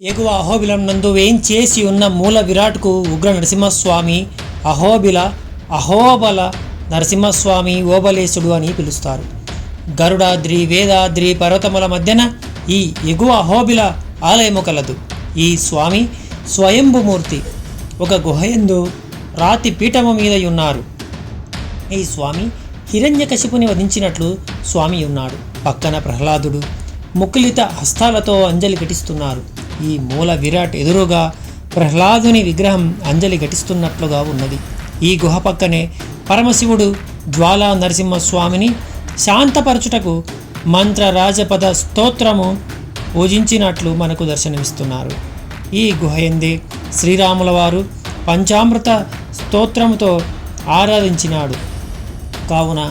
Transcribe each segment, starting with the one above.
ఎగువ అహోబిలం నందు వేంచేసి ఉన్న మూల విరాట్కు ఉగ్ర నరసింహస్వామి, అహోబల నరసింహస్వామి, ఓబలేశుడు అని పిలుస్తారు. గరుడాద్రి, వేదాద్రి పర్వతముల మధ్యన ఈ ఎగువ అహోబిల ఆలయము కలదు. ఈ స్వామి స్వయంభుమూర్తి. ఒక గుహయందు రాతి పీఠము మీద ఉన్నారు. ఈ స్వామి హిరణ్యకశిపుని వధించినట్లు స్వామి ఉన్నాడు. పక్కన ప్రహ్లాదుడు ముకులిత హస్తాలతో అంజలి ఘటిస్తున్నారు. ఈ మూల విరాట్ ఎదురుగా ప్రహ్లాదుని విగ్రహం అంజలి ఘటిస్తున్నట్లుగా ఉన్నది. ఈ గుహ పక్కనే పరమశివుడు జ్వాలా నరసింహస్వామిని శాంతపరచుటకు మంత్ర రాజపద స్తోత్రము పూజించినట్లు మనకు దర్శనమిస్తున్నారు. ఈ గుహ ఎందే శ్రీరాముల వారు పంచామృత స్తోత్రముతో ఆరాధించినాడు. కావున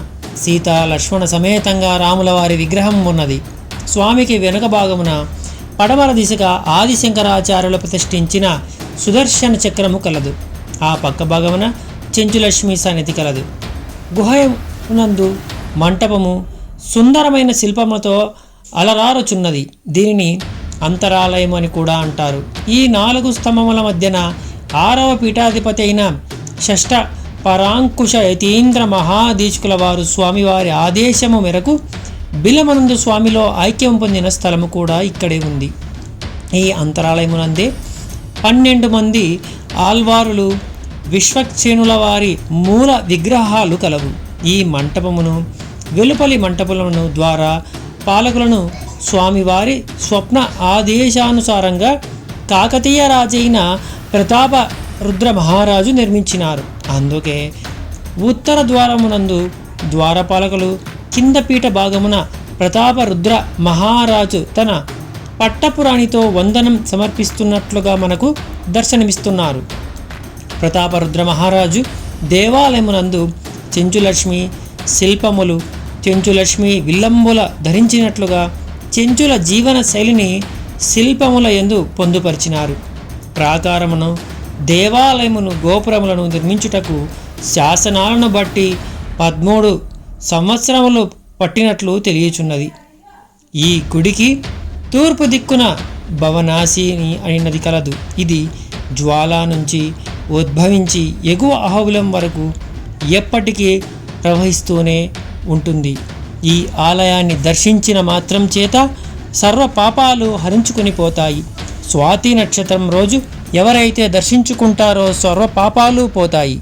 సీత లక్ష్మణ సమేతంగా రాముల వారి విగ్రహం ఉన్నది. స్వామికి వెనుక భాగమున పడమర దిశగా ఆదిశంకరాచార్యులు ప్రతిష్ఠించిన సుదర్శన చక్రము కలదు. ఆ పక్క భాగమున చెంచులక్ష్మి సన్నిధి కలదు. గుహనందు మంటపము సుందరమైన శిల్పములతో అలరారుచున్నది. దీనిని అంతరాలయం అని కూడా అంటారు. ఈ 4 స్తంభముల మధ్యన 6వ పీఠాధిపతి అయిన షష్ఠ పరాంకుశ యతీంద్ర మహాదీక్షకుల వారు స్వామివారి ఆదేశము మేరకు బిలమనందు స్వామిలో ఐక్యం పొందిన స్థలము కూడా ఇక్కడే ఉంది. ఈ అంతరాలయమునందే 12 మంది ఆల్వారులు విశ్వక్సేనుల వారి మూల విగ్రహాలు కలవు. ఈ మంటపమును వెలుపలి మంటపములను ద్వారా పాలకులను స్వామివారి స్వప్న ఆదేశానుసారంగా కాకతీయ రాజైన ప్రతాప రుద్ర మహారాజు నిర్మించినారు. అందుకే ఉత్తర ద్వారమునందు ద్వారపాలకులు, కింద పీఠ భాగమున ప్రతాప రుద్ర మహారాజు తన పట్టపురాణితో వందనం సమర్పిస్తున్నట్లుగా మనకు దర్శనమిస్తున్నారు. ప్రతాపరుద్ర మహారాజు దేవాలయమునందు చెంచులక్ష్మి శిల్పములు, చెంచులక్ష్మి విల్లంబుల ధరించినట్లుగా చెంచుల జీవన శైలిని శిల్పముల యందు పొందుపరిచినారు. ప్రాకారమును, దేవాలయమును, గోపురములను నిర్మించుటకు శాసనాలను బట్టి 13 సంవత్సరములు పట్టినట్లు తెలియచున్నది. ఈ గుడికి తూర్పు దిక్కున భవనాశిని అయినది కలదు. ఇది జ్వాలా నుంచి ఉద్భవించి ఎగువ అహోబిలం వరకు ఎప్పటికీ ప్రవహిస్తూనే ఉంటుంది. ఈ ఆలయాన్ని దర్శించిన మాత్రం చేత సర్వ పాపాలు హరించుకుని పోతాయి. స్వాతి నక్షత్రం రోజు ఎవరైతే దర్శించుకుంటారో సర్వ పాపాలు పోతాయి.